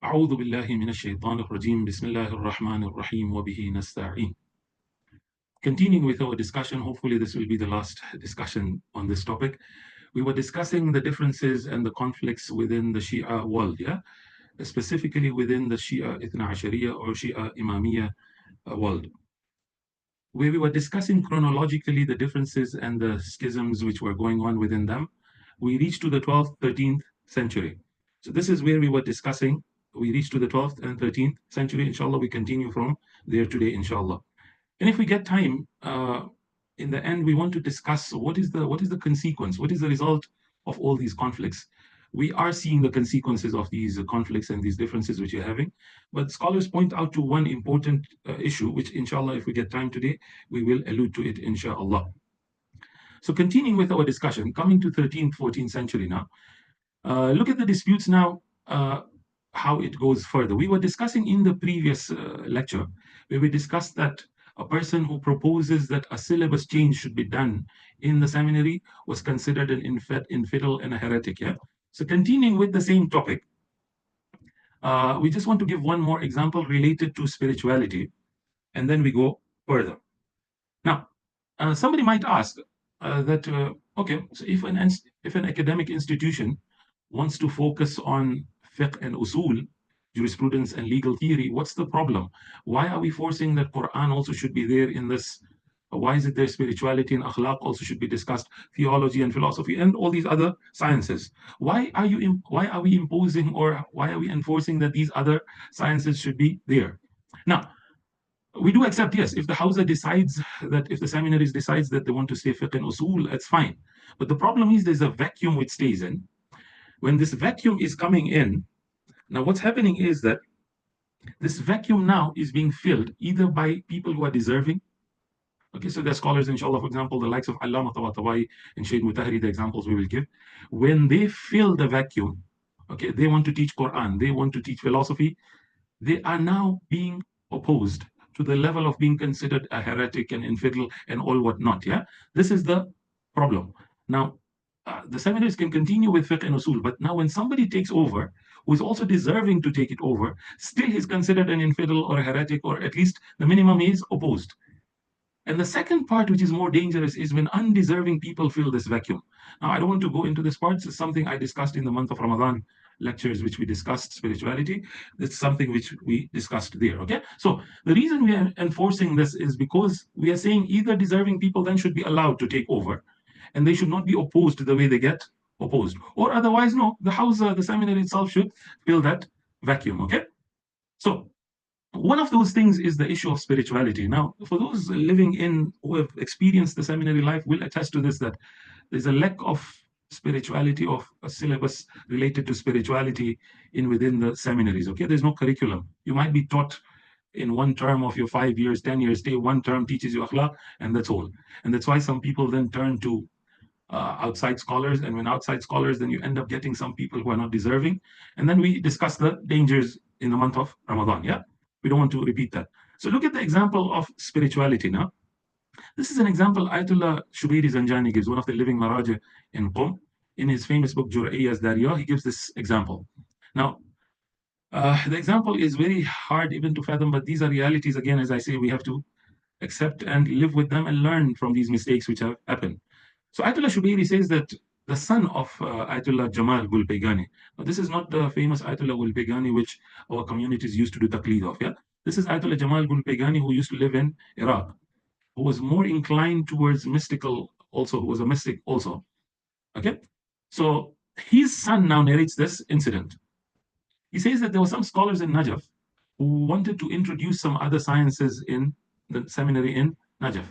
أعوذ بالله من الشيطان الرجيم بسم الله الرحمن الرحيم وبه نستعين. Continuing with our discussion, hopefully this will be the last discussion on this topic. We were discussing the differences and the conflicts within the Shia world, yeah? Specifically within the Shia Ithna or Shia Imamiyya world, where we were discussing chronologically the differences and the schisms which were going on within them. We reached to the 12th, 13th century. So this is where we were discussing. We reached to the 12th and 13th century. Inshallah, we continue from there today, inshallah. And if we get time, in the end, we want to discuss what is the consequence, what is the result of all these conflicts. We are seeing the consequences of these conflicts and these differences which you're having. But scholars point out to one important issue, which inshallah, if we get time today, we will allude to it, inshallah. So continuing with our discussion, coming to 13th, 14th century now, look at the disputes now, how it goes further. We were discussing in the previous lecture, where we discussed that a person who proposes that a syllabus change should be done in the seminary was considered an infidel and a heretic. Yeah. So continuing with the same topic, we just want to give one more example related to spirituality, and then we go further. Now, somebody might ask that, okay, so if an academic institution wants to focus on fiqh and usul, jurisprudence and legal theory, what's the problem? Why are we forcing that Quran also should be there in this? Why is it there spirituality and akhlaq also should be discussed, theology and philosophy and all these other sciences? Why are we imposing, or why are we enforcing that these other sciences should be there? Now, we do accept, yes, if the Hausa decides that, if the seminaries decides that they want to say fiqh and usul, that's fine. But the problem is there's a vacuum which stays in. When this vacuum is coming in, now what's happening is that this vacuum now is being filled either by people who are deserving. Okay, so there are scholars, inshallah, for example, the likes of Allama Tabatabai and Shaykh Mutahari, the examples we will give. When they fill the vacuum, okay, they want to teach Quran, they want to teach philosophy, they are now being opposed to the level of being considered a heretic and infidel and all whatnot. Yeah, this is the problem. Now, the seminaries can continue with fiqh and usul, but now when somebody takes over, who is also deserving to take it over, still he's considered an infidel or a heretic, or at least the minimum is opposed. And the second part, which is more dangerous, is when undeserving people fill this vacuum. Now, I don't want to go into this part. It's something I discussed in the month of Ramadan lectures, which we discussed spirituality. It's something which we discussed there. Okay. So the reason we are enforcing this is because we are saying either deserving people then should be allowed to take over, and they should not be opposed the way they get opposed, or otherwise, no, the house, the seminary itself should fill that vacuum. Okay. So one of those things is the issue of spirituality. Now, for those living in, who have experienced the seminary life, will attest to this, that there's a lack of spirituality, of a syllabus related to spirituality within the seminaries. Okay, there's no curriculum. You might be taught in one term of your 5 years, 10 years stay, one term teaches you akhlaq, and that's all. And that's why some people then turn to outside scholars, and when outside scholars, then you end up getting some people who are not deserving. And then we discuss the dangers in the month of Ramadan. Yeah, we don't want to repeat that. So look at the example of spirituality now. This is an example Ayatollah Shubairi Zanjani gives, one of the living Maraja in Qom. In his famous book Jur'iyas Darya, he gives this example. Now, the example is very hard even to fathom, but these are realities. Again, as I say, we have to accept and live with them and learn from these mistakes which have happened. So Ayatollah Shubairi says that the son of Ayatollah Jamal Gulpegani. Now, this is not the famous Ayatollah Gulpegani which our communities used to do taqleed of. Yeah, this is Ayatollah Jamal Gulpegani, who used to live in Iraq, who was more inclined towards mystical, also, who was a mystic also. Okay, so his son now narrates this incident. He says that there were some scholars in Najaf who wanted to introduce some other sciences in the seminary in Najaf.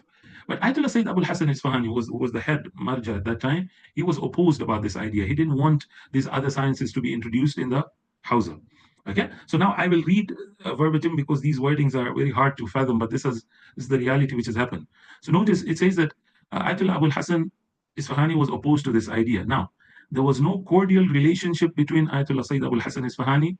But Ayatollah Sayyid Abul Hassan Isfahani, who was the head marja at that time, he was opposed about this idea. He didn't want these other sciences to be introduced in the Hausa. Okay, so now I will read verbatim, because these wordings are very hard to fathom, but this is the reality which has happened. So notice it says that Ayatollah Abul Hassan Isfahani was opposed to this idea. Now, there was no cordial relationship between Ayatollah Sayyid Abul Hassan Isfahani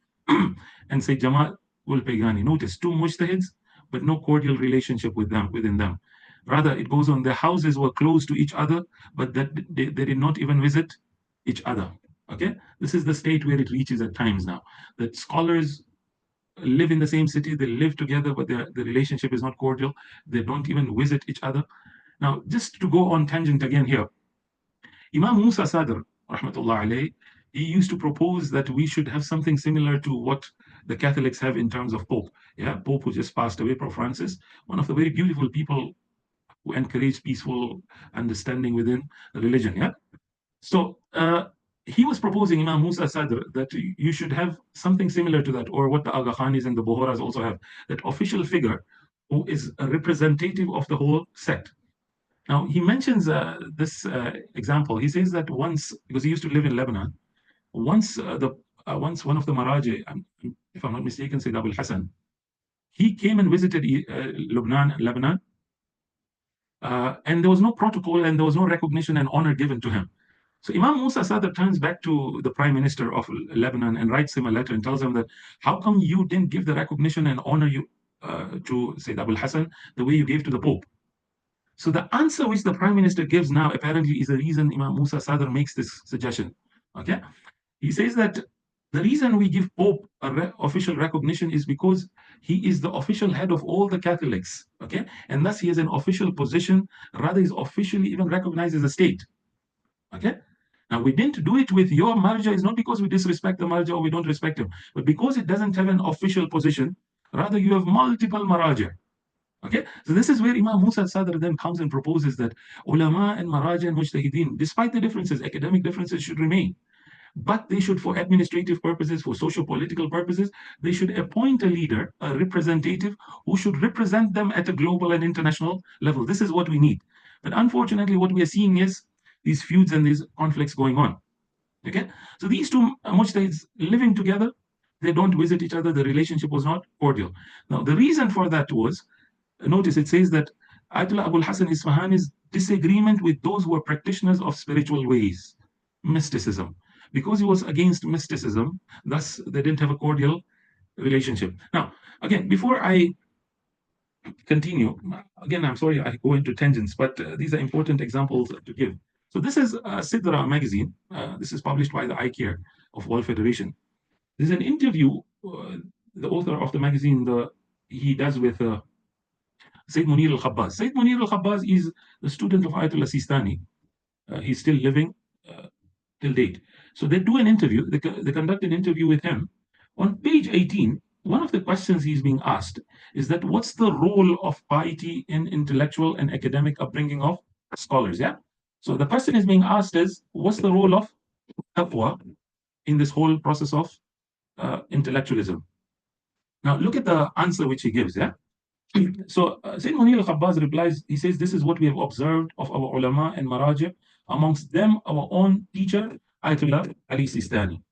and Sayyid Jamal Gulpegani. Notice, two mujtahids, but no cordial relationship within them. Rather, it goes on, their houses were close to each other, but that they did not even visit each other. Okay, this is the state where it reaches at times now, that scholars live in the same city, they live together, but the relationship is not cordial. They don't even visit each other. Now, just to go on tangent again here, Imam Musa Sadr, rahmatullah alayh, he used to propose that we should have something similar to what the Catholics have in terms of Pope. Yeah, Pope who just passed away, Pope Francis, one of the very beautiful people who encouraged peaceful understanding within the religion. Yeah. So he was proposing, Imam Musa Sadr, that you should have something similar to that, or what the Aga Khanis and the Bohoras also have, that official figure who is a representative of the whole sect. Now, he mentions this example. He says that once, because he used to live in Lebanon, once one of the Maraji, if I'm not mistaken, Sayyid Abul Hassan, he came and visited Lebanon, and there was no protocol and there was no recognition and honor given to him. So Imam Musa Sadr turns back to the prime minister of Lebanon and writes him a letter and tells him that, how come you didn't give the recognition and honor you to Sayyid Abul Hassan the way you gave to the Pope? So the answer which the prime minister gives now apparently is the reason Imam Musa Sadr makes this suggestion. Okay, he says that the reason we give Pope official recognition is because he is the official head of all the Catholics. Okay, and thus he has an official position. Rather, is officially even recognized as a state. Okay. Now, we didn't do it with your marja is not because we disrespect the marja or we don't respect him, but because it doesn't have an official position. Rather, you have multiple maraja. Okay, so this is where Imam Musa Sadr then comes and proposes that ulama and maraja and mujtahideen, despite the differences, academic differences should remain, but they should, for administrative purposes, for socio-political purposes, they should appoint a leader, a representative, who should represent them at a global and international level. This is what we need. But unfortunately, what we are seeing is these feuds and these conflicts going on. Okay, so these two mujtahids living together, they don't visit each other. The relationship was not cordial. Now, the reason for that was, notice it says that Ayatollah Abul Hassan Isfahani's disagreement with those who were practitioners of spiritual ways, mysticism. Because he was against mysticism, thus they didn't have a cordial relationship. Now, again, before I continue, again, I'm sorry I go into tangents, but these are important examples to give. So this is Sidra magazine. This is published by the ICARE of World Federation. There's an interview the author of the magazine he does with Sayyid Munir al-Khabbaz. Sayyid Munir al-Khabbaz is the student of Ayatollah Sistani. He's still living till date. So they do an interview, they conduct an interview with him. On page 18, one of the questions he's being asked is that what's the role of piety in intellectual and academic upbringing of scholars? Yeah. So the question is being asked is, what's the role of taqwa in this whole process of intellectualism? Now look at the answer which he gives. Yeah. So Sayyid Munir al-Khabbaz replies, he says, this is what we have observed of our ulama and marajib, amongst them our own teacher, Ayatollah Ali Sistani.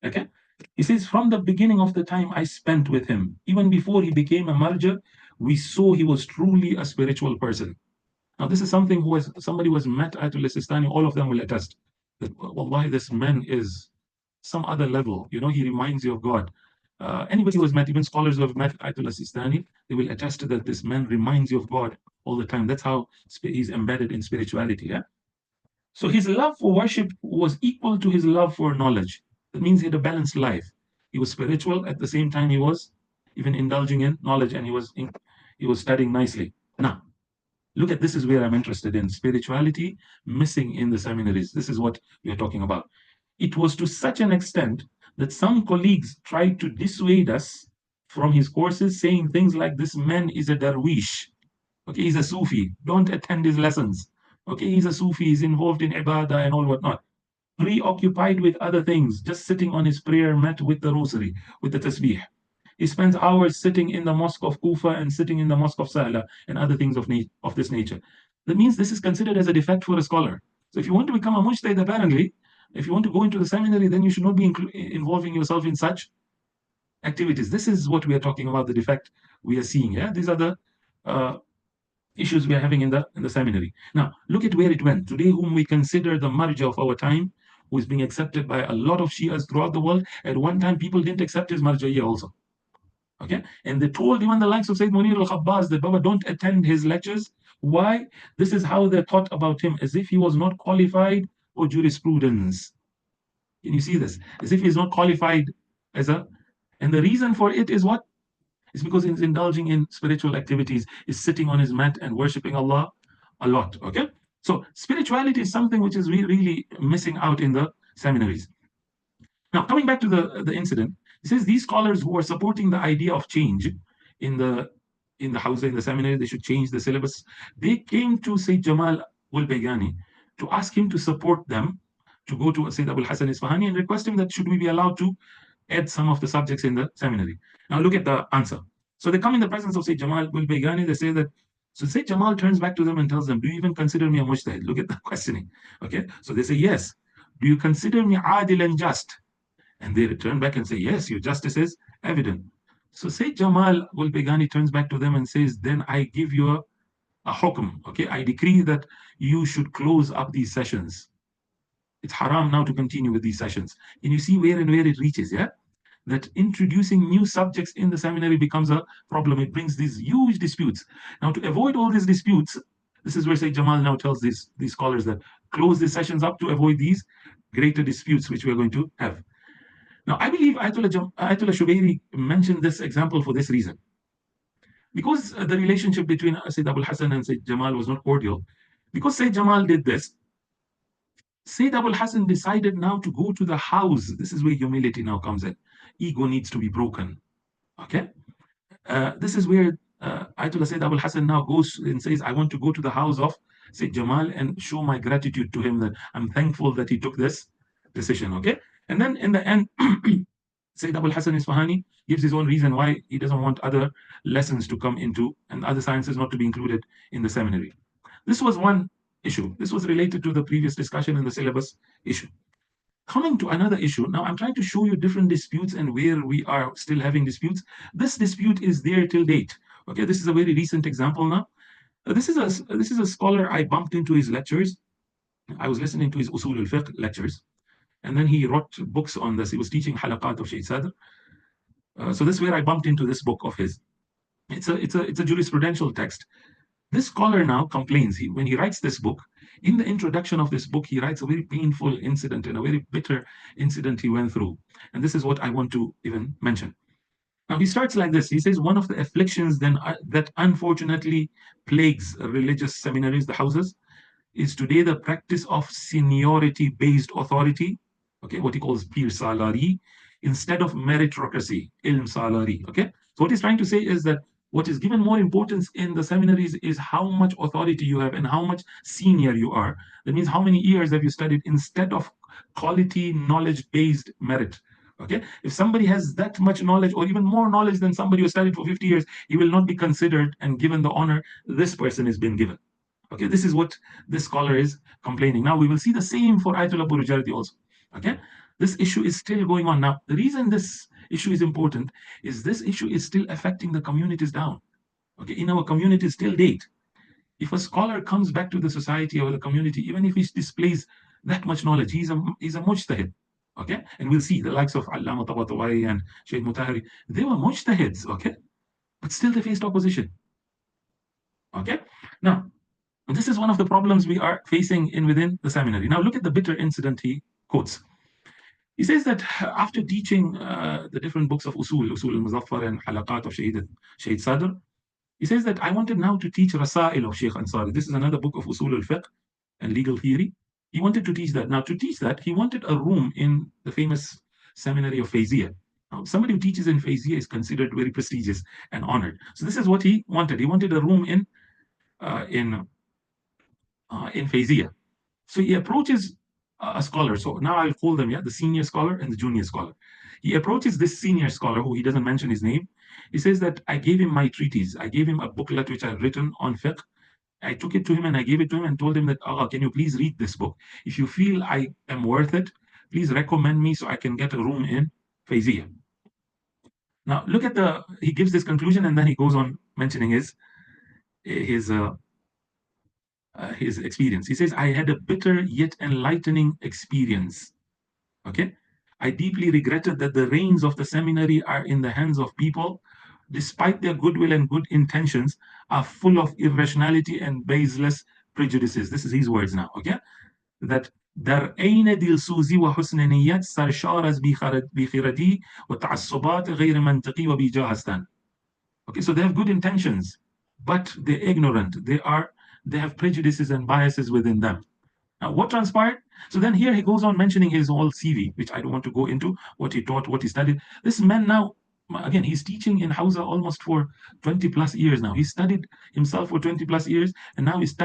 Okay? He says, from the beginning of the time I spent with him, even before he became a marja, we saw he was truly a spiritual person. Now, this is something somebody who has met Ayatollah Sistani, all of them will attest that, wallahi, this man is some other level. You know, he reminds you of God. Anybody who has met, even scholars who have met Ayatollah Sistani, they will attest to that this man reminds you of God all the time. That's how he's embedded in spirituality. Yeah. So his love for worship was equal to his love for knowledge. That means he had a balanced life. He was spiritual at the same time he was even indulging in knowledge, and he was studying nicely. Now, look at this is where I'm interested in spirituality missing in the seminaries. This is what we are talking about. It was to such an extent that some colleagues tried to dissuade us from his courses, saying things like, this man is a darwish. Okay, he's a Sufi. Don't attend his lessons. Okay, he's a Sufi. He's involved in ibadah and all whatnot. Preoccupied with other things, just sitting on his prayer mat with the rosary, with the tasbih. He spends hours sitting in the mosque of Kufa and sitting in the mosque of Sahla and other things of this nature. That means this is considered as a defect for a scholar. So if you want to become a mujtahid, apparently, if you want to go into the seminary, then you should not be involving yourself in such activities. This is what we are talking about, the defect we are seeing. Yeah, these are the issues we are having in the seminary. Now, look at where it went. Today, whom we consider the marja of our time, who is being accepted by a lot of Shias throughout the world. At one time, people didn't accept his marja here also. Okay, and they told even the likes of Sayyid Munir al-Khabbaz that Baba, don't attend his lectures. Why? This is how they thought about him, as if he was not qualified for jurisprudence. Can you see this? As if he's not qualified as a, and the reason for it is what? It's because he's indulging in spiritual activities, is sitting on his mat and worshiping Allah a lot. Okay, so spirituality is something which is really missing out in the seminaries. Now, coming back to the incident, it says these scholars who are supporting the idea of change in the house, in the seminary, they should change the syllabus. They came to Sayyid Jamal ul-Baygani to ask him to support them, to go to Sayyid Abul Hasan Isfahani and request him that should we be allowed to add some of the subjects in the seminary. Now look at the answer. So they come in the presence of Sayyid Jamal ul-Baygani, they say that, so Sayyid Jamal turns back to them and tells them, do you even consider me a mujtahid? Look at the questioning. Okay, so they say, yes. Do you consider me adil and just? And they return back and say, yes, your justice is evident. So Sayyid Jamal ul-Baygani turns back to them and says, then I give you a hukm, okay? I decree that you should close up these sessions. It's haram now to continue with these sessions. And you see where and where it reaches, yeah? That introducing new subjects in the seminary becomes a problem. It brings these huge disputes. Now, to avoid all these disputes, this is where Sayyid Jamal now tells these scholars that close these sessions up to avoid these greater disputes which we're going to have. Now, I believe Ayatollah Shubairi mentioned this example for this reason. Because the relationship between Sayyid Abul Hasan and Sayyid Jamal was not cordial, because Sayyid Jamal did this, Sayyid Abul Hasan decided now to go to the house. This is where humility now comes in. Ego needs to be broken. Okay? This is where Ayatollah Sayyid Abul Hasan now goes and says, I want to go to the house of Sayyid Jamal and show my gratitude to him, that I'm thankful that he took this decision. Okay? And then in the end, Sayyid Abul Hasan Isfahani gives his own reason why he doesn't want other lessons to come into and other sciences not to be included in the seminary. This was one issue. This was related to the previous discussion in the syllabus issue. Coming to another issue, now I'm trying to show you different disputes and where we are still having disputes. This dispute is there till date. Okay, this is a very recent example now. This is a scholar I bumped into his lectures. I was listening to his Usul al-Fiqh lectures, and then he wrote books on this. He was teaching halaqat of Sheikh Sadr. So this is where I bumped into this book of his. It's a jurisprudential text. This scholar now complains. When he writes this book, in the introduction of this book, he writes a very painful incident and a very bitter incident he went through. And this is what I want to even mention. Now, he starts like this. He says, one of the afflictions then that unfortunately plagues religious seminaries, the houses, is today the practice of seniority-based authority, okay, what he calls peer salari, instead of meritocracy, ilm salari, okay? So what he's trying to say is that what is given more importance in the seminaries is how much authority you have and how much senior you are. That means how many years have you studied instead of quality knowledge-based merit. Okay, if somebody has that much knowledge or even more knowledge than somebody who studied for 50 years, he will not be considered and given the honor this person has been given. Okay, this is what this scholar is complaining. Now we will see the same for Ayatollah Burujardi also. Okay, this issue is still going on. Now the reason this issue is important is this issue is still affecting the communities down. Okay, in our communities till date, if a scholar comes back to the society or the community, even if he displays that much knowledge, he's a mujtahid. Okay, and we'll see the likes of Allama Tabatabai and Sheikh Mutahari, they were mujtahids, okay, but still they faced opposition. Okay, now this is one of the problems we are facing within the seminary. Now look at the bitter incident he quotes. He says that after teaching the different books of Usul al-Muzaffar and Halaqat of Shaykh Sadr, he says that I wanted now to teach Rasail of Sheikh Ansari. This is another book of Usul al-Fiqh and legal theory. He wanted to teach that. Now to teach that, he wanted a room in the famous seminary of Fayziyah. Now, somebody who teaches in Fayziyah is considered very prestigious and honored. So this is what he wanted. He wanted a room in Fayziyah. So he approaches a scholar. So now I'll call them, the senior scholar and the junior scholar. He approaches this senior scholar, who he doesn't mention his name. He says that I gave him my treatise. I gave him a booklet which I've written on fiqh. I took it to him and I gave it to him and told him that, Allah, can you please read this book? If you feel I am worth it, please recommend me so I can get a room in Fayziyah. Now look at he gives this conclusion and then he goes on mentioning his experience. He says, I had a bitter yet enlightening experience. Okay, I deeply regretted that the reins of the seminary are in the hands of people, despite their goodwill and good intentions, are full of irrationality and baseless prejudices. This is his words now. Okay, that در عین دلسوزی و حسن نیت سرشار از بیخردی و تعصبات غیر منطقی و بیجا هستند. Okay, so they have good intentions, but they're ignorant. They have prejudices and biases within them. Now, what transpired? So then here he goes on mentioning his whole CV, which I don't want to go into, what he taught, what he studied. This man now, again, he's teaching in Hausa almost for 20 plus years now. He studied himself for 20 plus years, and now he's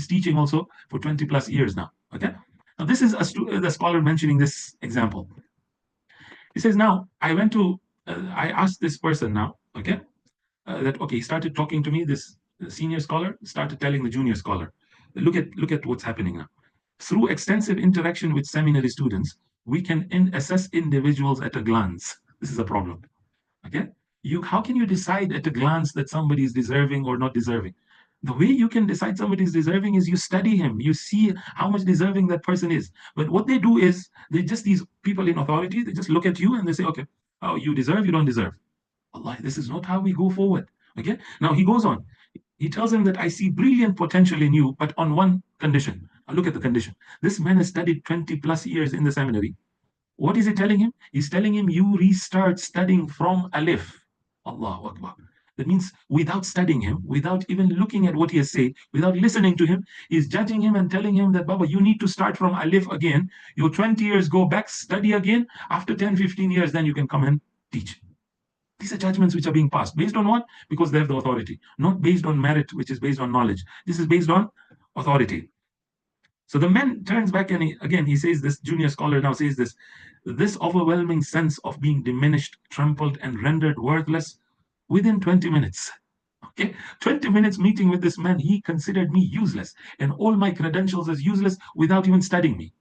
teaching also for 20 plus years now. Okay. Now this is the scholar mentioning this example. He says, now I asked this person now, okay, that he started talking to me. This senior scholar started telling the junior scholar, look at what's happening now. Through extensive interaction with seminary students, we can assess individuals at a glance. This is a problem. Okay, how can you decide at a glance that somebody is deserving or not deserving? The way you can decide somebody is deserving is you study him, you see how much deserving that person is. But what they do is these people in authority, they just look at you and they say, okay, oh, you deserve, you don't deserve. Allah, this is not how we go forward. Okay, now he goes on. He tells him that I see brilliant potential in you, but on one condition. Now look at the condition. This man has studied 20 plus years in the seminary. What is he telling him? He's telling him you restart studying from Alif. Allahu Akbar. That means without studying him, without even looking at what he has said, without listening to him, he's judging him and telling him that, Baba, you need to start from Alif again. Your 20 years go back, study again. After 10, 15 years, then you can come and teach. These are judgments which are being passed. Based on what? Because they have the authority. Not based on merit, which is based on knowledge. This is based on authority. So the man turns back and he says, this junior scholar now says this overwhelming sense of being diminished, trampled, and rendered worthless within 20 minutes. Okay, 20 minutes meeting with this man, he considered me useless and all my credentials as useless without even studying me.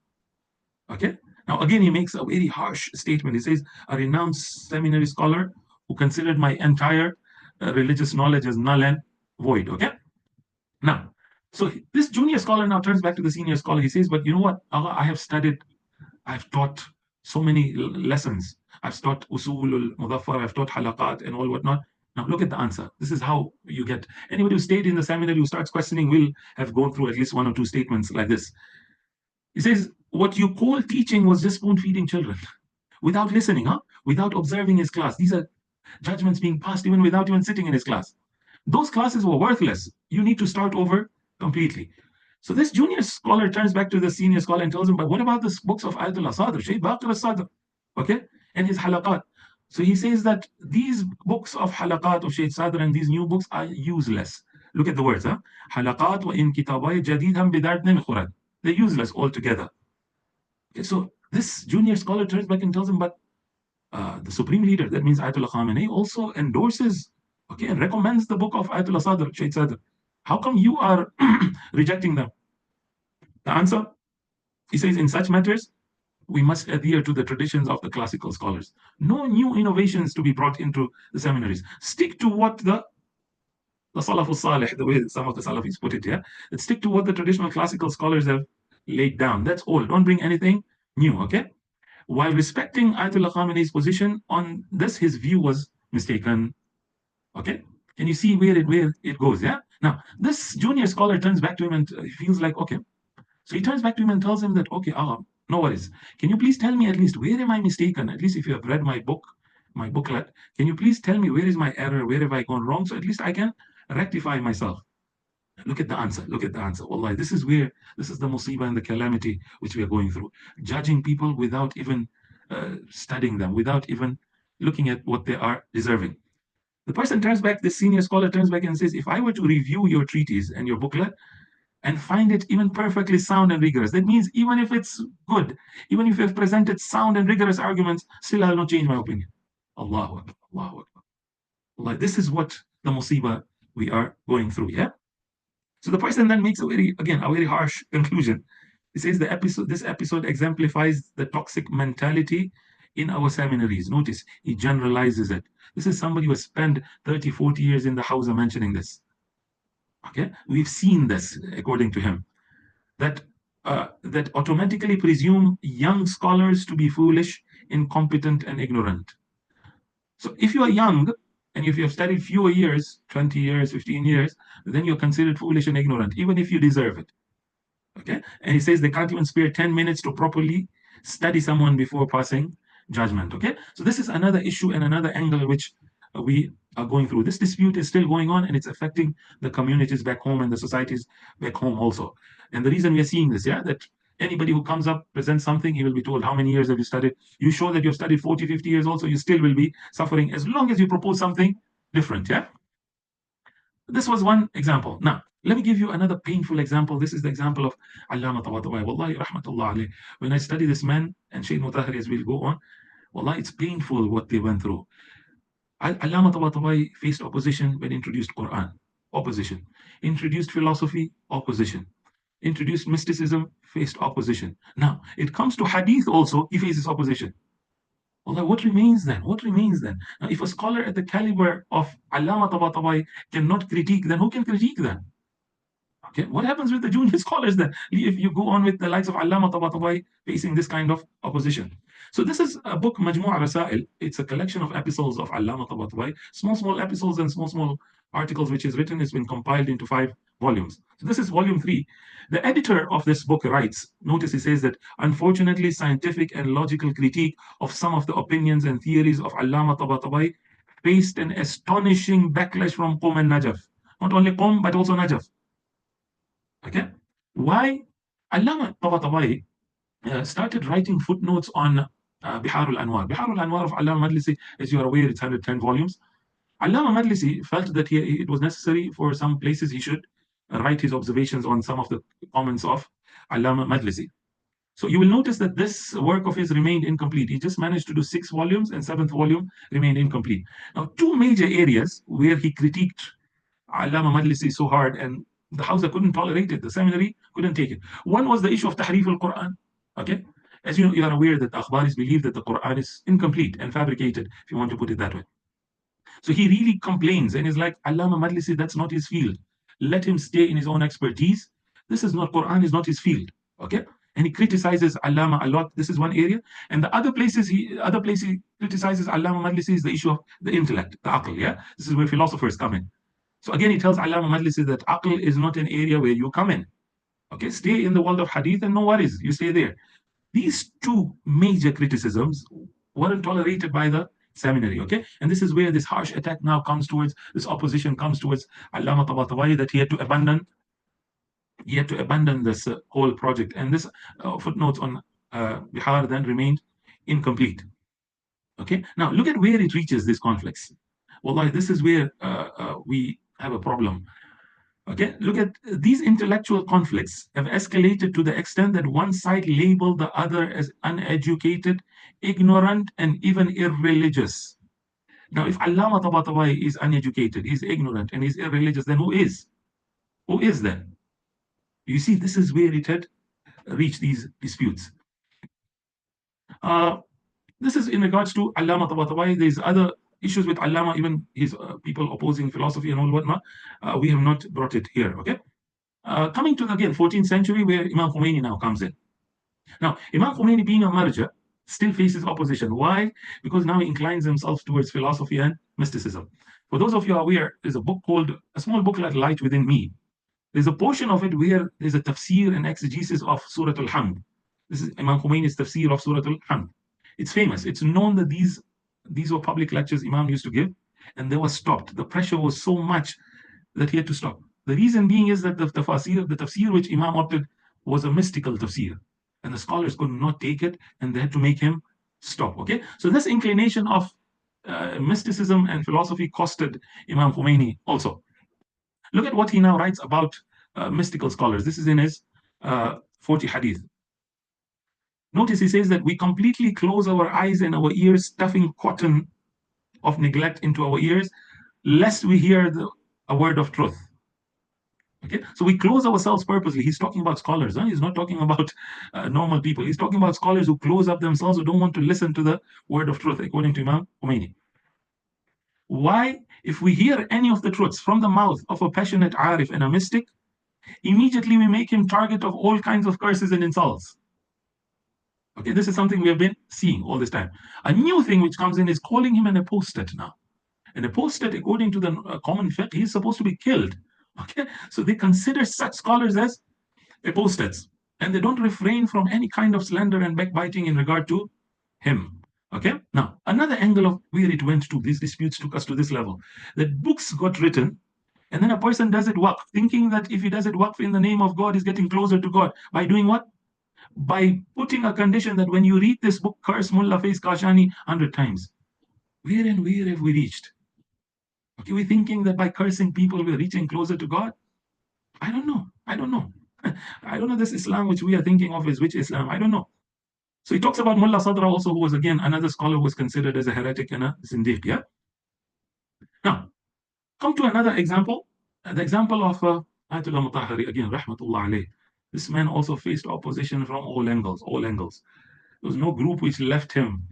Okay, now again, he makes a very harsh statement. He says, a renowned seminary scholar who considered my entire religious knowledge as null and void. Okay, now, so this junior scholar now turns back to the senior scholar. He says, but you know what? I have studied, I've taught so many lessons. I've taught usul al-mudaffar, I've taught halaqat and all whatnot. Now look at the answer. This is how you get anybody who stayed in the seminary who starts questioning will have gone through at least one or two statements like this. He says, what you call teaching was just spoon feeding children without listening, without observing his class. These are judgments being passed even without even sitting in his class. Those classes were worthless. You need to start over completely. So this junior scholar turns back to the senior scholar and tells him, but what about the books of Ayatollah Sadr, Sheikh Baqir al-Sadr, okay, and his halaqat? So he says that these books of halaqat of Sheikh Sadr and these new books are useless. Look at the words, halaqat wa in kitabay jadid ham bidart khurad. They're useless altogether. Okay, so this junior scholar turns back and tells him, but the supreme leader, that means Ayatollah Khamenei, also endorses, okay, and recommends the book of Ayatollah Sadr, Sheikh Sadr. How come you are rejecting them? The answer, he says, in such matters, we must adhere to the traditions of the classical scholars. No new innovations to be brought into the seminaries. Stick to what the Salafus Salih, the way some of the Salafis put it here, stick to what the traditional classical scholars have laid down. That's all. Don't bring anything new, okay? While respecting Ayatollah Khamenei's position on this, his view was mistaken. Okay? Can you see where it goes? Yeah? Now, this junior scholar turns back to him and feels like, okay. So he turns back to him and tells him that, okay, no worries. Can you please tell me at least where am I mistaken? At least if you have read my book, my booklet, can you please tell me where is my error? Where have I gone wrong? So at least I can rectify myself. Look at the answer. Look at the answer. Wallahi, this is the musibah and the calamity which we are going through. Judging people without even studying them, without even looking at what they are deserving. The person turns back, the senior scholar turns back and says, if I were to review your treatise and your booklet and find it even perfectly sound and rigorous, that means even if it's good, even if you have presented sound and rigorous arguments, still I'll not change my opinion. Allahu Akbar, Allahu Akbar. Allah, this is what the musibah we are going through, yeah? So the person then makes a very harsh conclusion. He says this episode exemplifies the toxic mentality in our seminaries. Notice, he generalizes it. This is somebody who has spent 30, 40 years in the house mentioning this. Okay, we've seen this, according to him, that automatically presume young scholars to be foolish, incompetent, and ignorant. So if you are young, and if you have studied fewer years, 20 years, 15 years, then you're considered foolish and ignorant, even if you deserve it. Okay, and he says they can't even spare 10 minutes to properly study someone before passing judgment. Okay, so this is another issue and another angle which we are going through. This dispute is still going on, and it's affecting the communities back home and the societies back home also. And the reason we are seeing this, yeah, that anybody who comes up, presents something, he will be told, how many years have you studied? You show that you've studied 40, 50 years also, you still will be suffering as long as you propose something different. Yeah, this was one example. Now, let me give you another painful example. This is the example of Allama Tabatabai. Wallahi, rahmatullah alayh. When I study this man, and Sheikh Mutahari, as we'll go on, wallahi, it's painful what they went through. Allama Tabatabai faced opposition when introduced Quran, opposition. Introduced philosophy, opposition. Introduced mysticism, faced opposition. Now, it comes to hadith also, he faces opposition. Well, what remains then? What remains then? Now, if a scholar at the caliber of Allama Tabatabai cannot critique, then who can critique then? Okay, what happens with the junior scholars then? If you go on with the likes of Allama Tabatabai facing this kind of opposition. So this is a book, Majmu'a Rasail. It's a collection of epistles of Allama Tabatabai, small epistles and small articles which is written. It's been compiled into 5 volumes. So this is volume 3. The editor of this book writes, notice he says that, unfortunately, scientific and logical critique of some of the opinions and theories of Allama Tabatabai faced an astonishing backlash from Qom and Najaf. Not only Qom, but also Najaf. Okay, why? Allama Tabatabai started writing footnotes on Bihar al-Anwar. Bihar al-Anwar of Allama Majlisi, as you are aware, it's 110 volumes. Allama Majlisi felt that it was necessary for some places he should write his observations on some of the comments of Allama Majlisi. So you will notice that this work of his remained incomplete. He just managed to do 6 volumes, and 7th volume remained incomplete. Now, 2 major areas where he critiqued Allama Majlisi so hard, and the Hausa couldn't tolerate it, the seminary couldn't take it. One was the issue of Tahrif al-Quran. Okay, as you know, you are aware that the Akhbaris believe that the Quran is incomplete and fabricated, if you want to put it that way. So he really complains and is like, Allama Majlisi, that's not his field. Let him stay in his own expertise. This is not, Quran is not his field. Okay, and he criticizes Allama a lot. This is one area. And the other place he criticizes Allama Majlisi is the issue of the intellect, the aql. Yeah, this is where philosophers come in. So again, he tells Allama Majlisi that aql is not an area where you come in. Okay, stay in the world of hadith and no worries, you stay there. These 2 major criticisms weren't tolerated by the seminary. Okay, and this is where this harsh attack now comes towards, this opposition comes towards Allama Tabatabai, that he had to abandon this whole project. And this footnotes on Bihar then remained incomplete. Okay, now look at where it reaches, these conflicts. Wallahi, this is where we have a problem. Okay, look at these intellectual conflicts have escalated to the extent that one side labeled the other as uneducated, ignorant, and even irreligious. Now, if Allama Tabatabai is uneducated, he's ignorant, and he's irreligious, then who is? Who is then? You see, this is where it had reached these disputes. This is in regards to Allama Tabatabai. There's other issues with Allama, even his people opposing philosophy and all whatnot. We have not brought it here. Okay. Coming to, again, 14th century, where Imam Khomeini now comes in. Now, Imam Khomeini, being a marja, still faces opposition. Why? Because now he inclines himself towards philosophy and mysticism. For those of you who are aware, there's a book called, a small booklet, Light Within Me. There's a portion of it where there's a tafsir and exegesis of Surah Al-Hamd. This is Imam Khomeini's tafsir of Surah Al-Hamd. It's famous. It's known that these were public lectures Imam used to give, and they were stopped. The pressure was so much that he had to stop. The reason being is that the tafsir which Imam opted was a mystical tafsir, and the scholars could not take it, and they had to make him stop. Okay, so this inclination of mysticism and philosophy costed Imam Khomeini also. Look at what he now writes about mystical scholars. This is in his 40 hadith. Notice he says that we completely close our eyes and our ears, stuffing cotton of neglect into our ears, lest we hear a word of truth. Okay, so we close ourselves purposely. He's talking about scholars. Huh? He's not talking about normal people. He's talking about scholars who close up themselves, who don't want to listen to the word of truth, according to Imam Khomeini. Why? If we hear any of the truths from the mouth of a passionate arif and a mystic, immediately we make him target of all kinds of curses and insults. Okay, this is something we have been seeing all this time. A new thing which comes in is calling him an apostate now. An apostate, according to the common fiqh, he's supposed to be killed. Okay, so they consider such scholars as apostates, and they don't refrain from any kind of slander and backbiting in regard to him. Okay, now another angle of where it went to, these disputes took us to this level, that books got written and then a person does it waqf, thinking that if he does it waqf in the name of God, he's getting closer to God. By doing what? By putting a condition that when you read this book, curse Mullah Faiz Kashani 100 times. Where and where have we reached? Okay, we're thinking that by cursing people, we're reaching closer to God. I don't know. I don't know. I don't know this Islam which we are thinking of is which Islam. I don't know. So he talks about Mullah Sadra also, who was again another scholar who was considered as a heretic and a zindiq. Yeah. Now, come to another example. The example of Ayatollah Mutahari, again, Rahmatullah alayh. This man also faced opposition from all angles, all angles. There was no group which left him.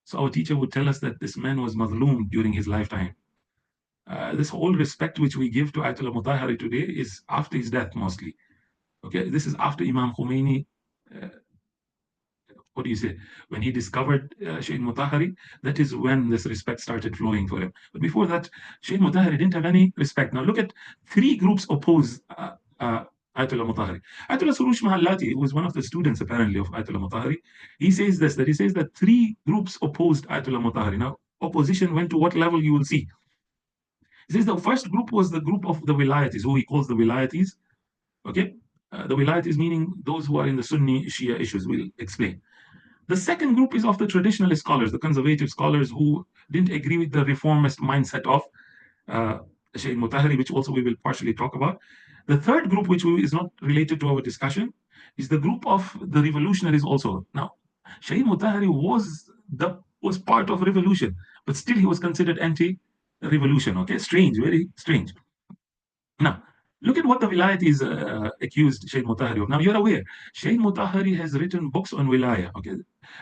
So our teacher would tell us that this man was mazloom during his lifetime. This whole respect which we give to Ayatollah Mutahari today is after his death mostly. Okay, this is after Imam Khomeini, what do you say, when he discovered Sheikh Mutahari, that is when this respect started flowing for him. But before that, Sheikh Mutahari didn't have any respect. Now look at three groups oppose Ayatollah Mutahari. Ayatollah Surush Mahallati, who was one of the students apparently of Ayatollah Mutahari, he says this, that he says that three groups opposed Ayatollah Mutahari. Now, opposition went to what level you will see. He says the first group was the group of the wilayatis, who he calls the wilayatis. Okay, the wilayatis meaning those who are in the Sunni Shia issues. We'll explain. The second group is of the traditionalist scholars, the conservative scholars who didn't agree with the reformist mindset of Sheikh Mutahari, which also we will partially talk about. The third group, which is not related to our discussion, is the group of the revolutionaries also. Now, Sheikh Mutahari was part of revolution, but still he was considered anti-revolution. Okay, strange, very strange. Now, look at what the wilayatis accused Sheikh Mutahari of. Now, you're aware, Sheikh Mutahari has written books on wilaya. Okay,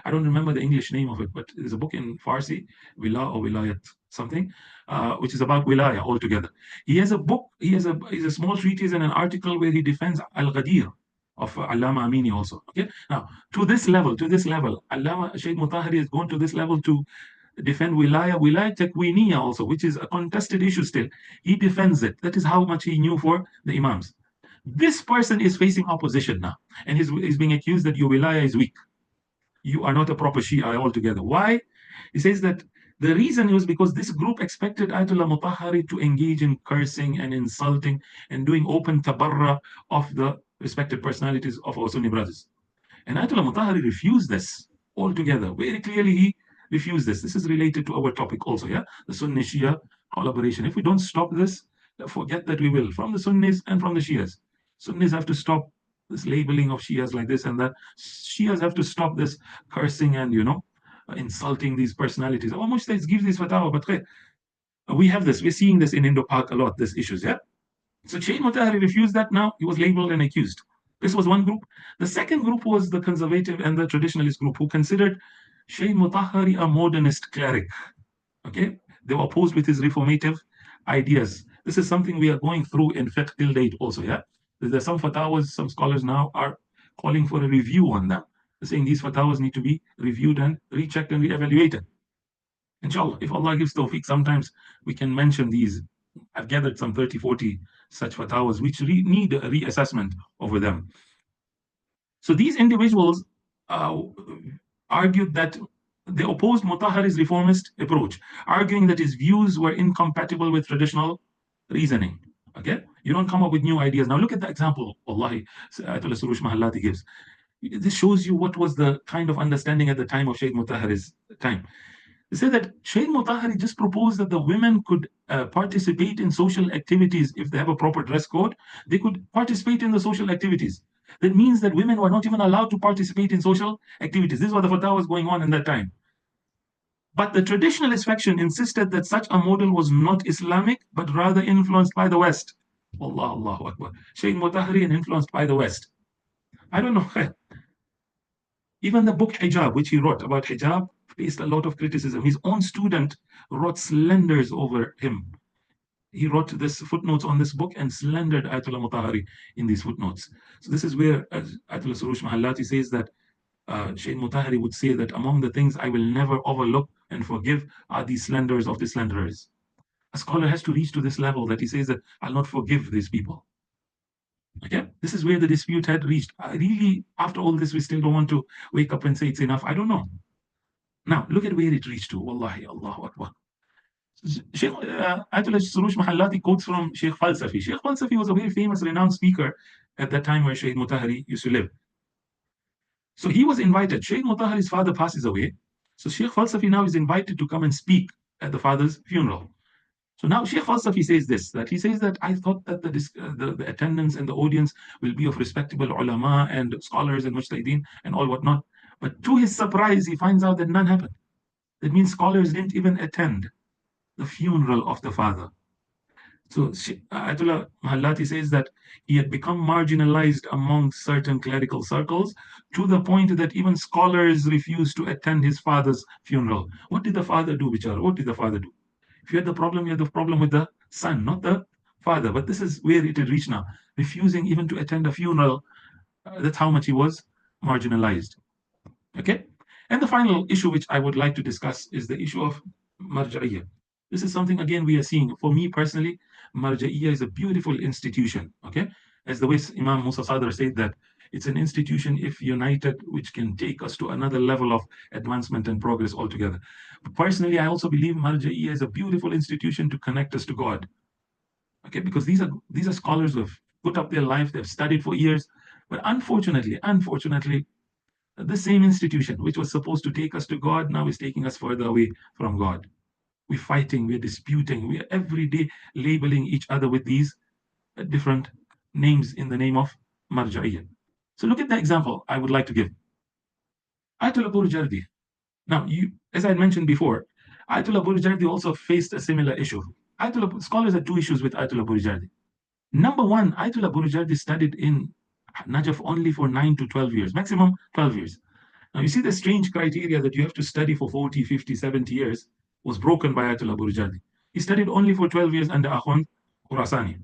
I don't remember the English name of it, but there's a book in Farsi, Wila or Wilayat, something, which is about wilaya altogether. He has a book, he has a small treatise and an article where he defends Al-Ghadir of Allama Amini also. Okay, now to this level, Allama Sheikh Mutahari has gone to this level to defend wilaya takwiniya also, which is a contested issue still. He defends it. That is how much he knew for the imams. This person is facing opposition now, and he's being accused that your wilaya is weak. You are not a proper Shia altogether. Why? He says that the reason was because this group expected Ayatollah Mutahari to engage in cursing and insulting and doing open tabarra of the respected personalities of our Sunni brothers. And Ayatollah Mutahari refused this altogether. Very clearly, he refused this. This is related to our topic also, yeah? The Sunni Shia collaboration. If we don't stop this, forget that we will, from the Sunnis and from the Shias. Sunnis have to stop this labeling of Shias like this and that. Shias have to stop this cursing and, insulting these personalities. Our Mujtahids give this fatwa, but we have this. We're seeing this in Indo-Pak a lot, these issues, yeah? So Sheikh Mutahari refused that. Now he was labeled and accused. This was one group. The second group was the conservative and the traditionalist group who considered Sheikh Mutahari a modernist cleric. Okay, they were opposed with his reformative ideas. This is something we are going through in fiqh till date also. Yeah, there's some fatwas. Some scholars now are calling for a review on them, saying these fatwas need to be reviewed and rechecked and reevaluated. Inshallah, if Allah gives tawfiq, sometimes we can mention these. I've gathered some 30, 40 such fatwas which need a reassessment over them. So these individuals argued that they opposed Mutahari's reformist approach, arguing that his views were incompatible with traditional reasoning. Okay, you don't come up with new ideas. Now look at the example, Wallahi, Ayatollah Surush Mahallati gives. This shows you what was the kind of understanding at the time of Sheikh Mutahari's time. They said that Sheikh Mutahari just proposed that the women could participate in social activities if they have a proper dress code. They could participate in the social activities. That means that women were not even allowed to participate in social activities. This is what the fatwa was going on in that time. But the traditionalist faction insisted that such a model was not Islamic, but rather influenced by the West. Allah, Allahu Akbar. Sheikh Mutahari and influenced by the West. I don't know. Even the book Hijab, which he wrote about hijab, faced a lot of criticism. His own student wrote slanders over him. He wrote this footnotes on this book and slandered Ayatollah Mutahari in these footnotes. So this is where Ayatollah Surush Mahallati says that Sheikh Mutahari would say that among the things I will never overlook and forgive are these slanders of the slanderers. A scholar has to reach to this level that he says that I'll not forgive these people. Okay, this is where the dispute had reached. Really, after all this, we still don't want to wake up and say it's enough. I don't know. Now, look at where it reached to. Wallahi, Allahu Akbar. Sheikh Ayatollah Surush Mahallati quotes from Sheikh Falsafi. Sheikh Falsafi was a very famous, renowned speaker at that time where Sheikh Mutahari used to live. So he was invited. Sheikh Mutahari's father passes away. So Sheikh Falsafi now is invited to come and speak at the father's funeral. So now Sheikh Falsafi says this, that he says that I thought that the attendance and the audience will be of respectable ulama and scholars and mujtahideen and all whatnot. But to his surprise, he finds out that none happened. That means scholars didn't even attend the funeral of the father. So Ayatollah Mahallati says that he had become marginalized among certain clerical circles to the point that even scholars refused to attend his father's funeral. What did the father do, Bichara? What did the father do? If you had the problem, you had the problem with the son, not the father. But this is where it had reached now, refusing even to attend a funeral. That's how much he was marginalized. Okay? And the final issue which I would like to discuss is the issue of marja'iyya. This is something, again, we are seeing. For me personally, marja'iyya is a beautiful institution. Okay? As the way Imam Musa Sadr said that it's an institution, if united, which can take us to another level of advancement and progress altogether. But personally, I also believe marja'iyya is a beautiful institution to connect us to God. Okay? Because these are scholars who have put up their life, they've studied for years. But unfortunately, the same institution which was supposed to take us to God now is taking us further away from God. We're fighting, we're disputing, we're every day labeling each other with these different names in the name of marja'iyya. So look at the example I would like to give. Ayatollah Burjardi. Now, as I mentioned before, Ayatollah Burjardi also faced a similar issue. Scholars had two issues with Ayatollah Burjardi. Number one, Ayatollah Burjardi studied in Najaf only for 9 to 12 years, maximum 12 years. Now, you see the strange criteria that you have to study for 40, 50, 70 years was broken by Ayatollah Burjadi. He studied only for 12 years under Akhund Khurasani.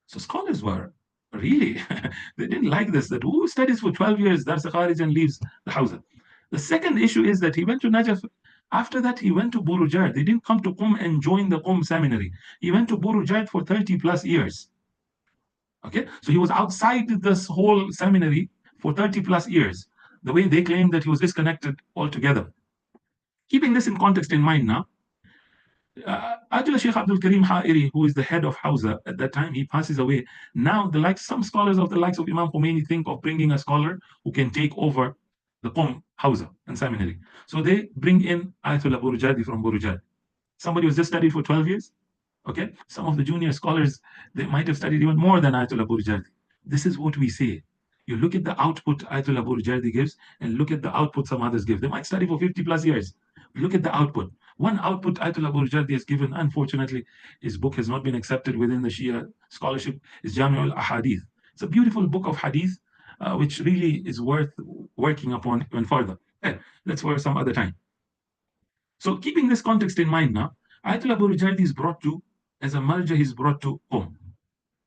So scholars were really, they didn't like this, that who studies for 12 years, Dars Kharij, and leaves the Hawza. The second issue is that he went to Najaf. After that, he went to Burujard. He didn't come to Qum and join the Qum seminary. He went to Burujard for 30 plus years. Okay, so he was outside this whole seminary for 30 plus years. The way they claim that he was disconnected altogether. Keeping this in context in mind now, Ayatollah Sheikh Abdul Karim Ha'iri, who is the head of Hawza at that time, he passes away. Now, some scholars of the likes of Imam Khomeini think of bringing a scholar who can take over the Qom Hawza and seminary. So they bring in Ayatollah Burujadi from Burujadi. Somebody who's just studied for 12 years. Okay, some of the junior scholars, they might have studied even more than Ayatollah Burjardi. This is what we say. You look at the output Ayatollah Burjardi gives and look at the output some others give. They might study for 50 plus years. Look at the output. One output Ayatollah Burjardi has given, unfortunately, his book has not been accepted within the Shia scholarship, is Jami' al-Ahadith. It's a beautiful book of hadith, which really is worth working upon even further. That's for some other time. So keeping this context in mind now, Ayatollah Burjardi is brought to, as a marja, he's brought to Qom.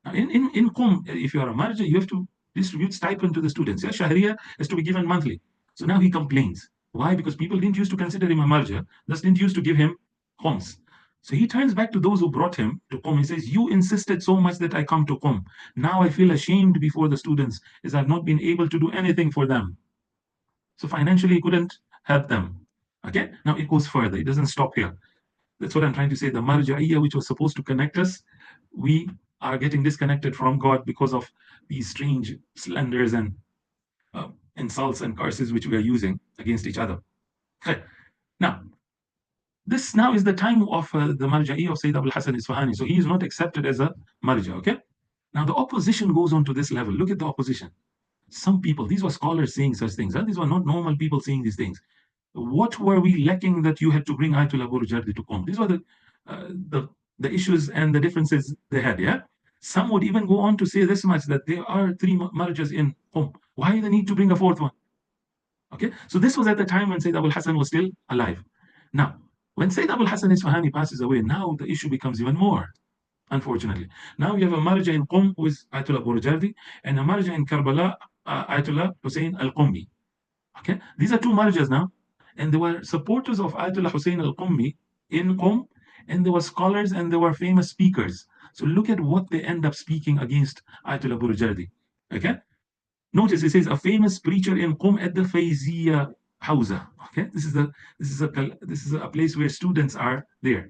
Now, in Qom, if you are a marja, you have to distribute stipend to the students. Yeah, Shahriya has to be given monthly. So now he complains. Why? Because people didn't used to consider him a marja, thus didn't used to give him khums. So he turns back to those who brought him to Qom. He says, you insisted so much that I come to Qom. Now I feel ashamed before the students, as I've not been able to do anything for them. So financially, he couldn't help them. Okay, now it goes further. It doesn't stop here. That's what I'm trying to say. The marja'iyya, which was supposed to connect us, we are getting disconnected from God because of these strange slanders and insults and curses which we are using against each other. Okay. Now, this now is the time of the marja'iyya of Sayyid Abul Hasan Isfahani. So he is not accepted as a marja. Okay. Now the opposition goes on to this level. Look at the opposition. Some people, these were scholars saying such things. These were not normal people saying these things. What were we lacking that you had to bring Ayatollah Burjardi to Qom? These were the issues and the differences they had, yeah? Some would even go on to say this much, that there are 3 marjas in Qom. Why the need to bring a 4th one? Okay, so this was at the time when Sayyid Abul Hasan was still alive. Now, when Sayyid Abul Hasan Isfahani passes away, now the issue becomes even more, unfortunately. Now we have a marja in Qom who is Ayatollah Burjardi, and a marja in Karbala, Ayatollah Hussein al-Qummi. Okay, these are 2 marjas now. And there were supporters of Ayatollah Hussein al-Qummi in Qom, and there were scholars and there were famous speakers. So look at what they end up speaking against Ayatollah Burjardi. Okay. Notice it says a famous preacher in Qum at the Fayziya Hausa. Okay, this is a place where students are there.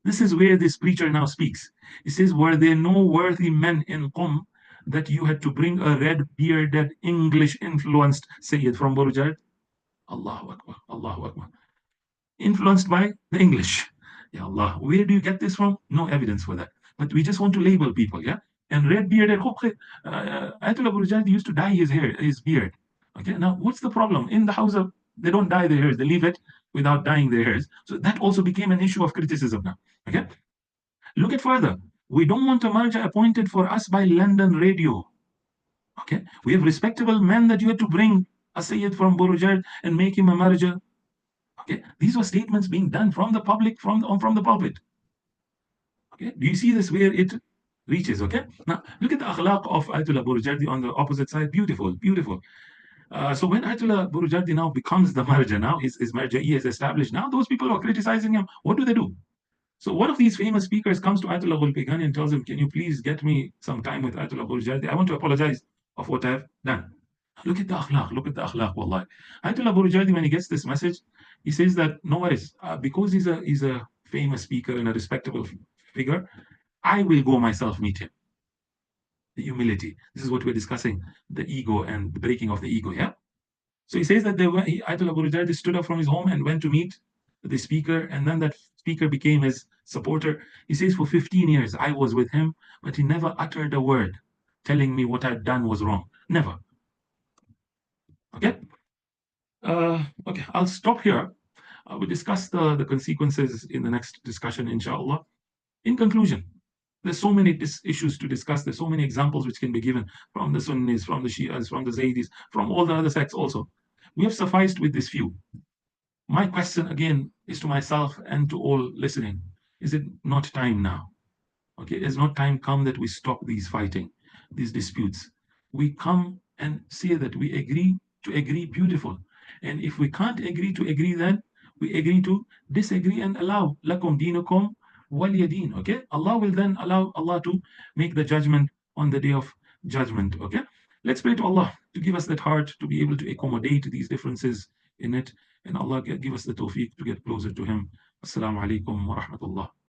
This is where this preacher now speaks. He says, "Were there no worthy men in Qum that you had to bring a red-bearded, English-influenced Sayyid from Burjad?" Allahu Akbar, Allahu Akbar. Influenced by the English. Ya Allah, where do you get this from? No evidence for that. But we just want to label people, yeah? And red bearded, Ayatollah Burjadi used to dye his hair, his beard. Okay, now what's the problem? In the house of, they don't dye their hairs, they leave it without dyeing their hairs. So that also became an issue of criticism now. Okay, look at further. We don't want a marja appointed for us by London radio. Okay, we have respectable men that you had to bring a Sayyid from Burjad and make him a marja. Okay, these were statements being done from the public, from the pulpit. Okay, do you see this where it reaches? Okay, now look at the akhlaq of Ayatollah Burjardi on the opposite side. Beautiful, beautiful. So when Ayatollah Burjardi now becomes the marja, now his marja'i is established. Now those people who are criticizing him, what do? So one of these famous speakers comes to Ayatollah Gulpegani and tells him, "Can you please get me some time with Ayatollah Burjardi? I want to apologize of what I've done." Look at the akhlaq, look at the akhlaq, wallahi. Ayatollah Burjardi, when he gets this message, he says that no worries, because he's a famous speaker and a respectable figure, I will go myself meet him. The humility. This is what we're discussing, the ego and the breaking of the ego, yeah? So he says that Ayatollah Burjardi stood up from his home and went to meet the speaker, and then that speaker became his supporter. He says for 15 years I was with him, but he never uttered a word telling me what I'd done was wrong. Never. Okay? Okay, I'll stop here. We'll discuss the consequences in the next discussion, inshallah. In conclusion, there's so many issues to discuss. There's so many examples which can be given from the Sunnis, from the Shias, from the Zaydis, from all the other sects also. We have sufficed with this few. My question again is to myself and to all listening. Is it not time now? Okay, is not time come that we stop these fighting, these disputes? We come and say that we agree to agree, beautiful. And if we can't agree to agree, then we agree to disagree and allow lakum dinukum waliyadin. Okay, Allah will then allow Allah to make the judgment on the day of judgment. Okay, let's pray to Allah to give us that heart to be able to accommodate these differences in it, and Allah give us the tawfiq to get closer to Him. Assalamu alaikum wa rahmatullah.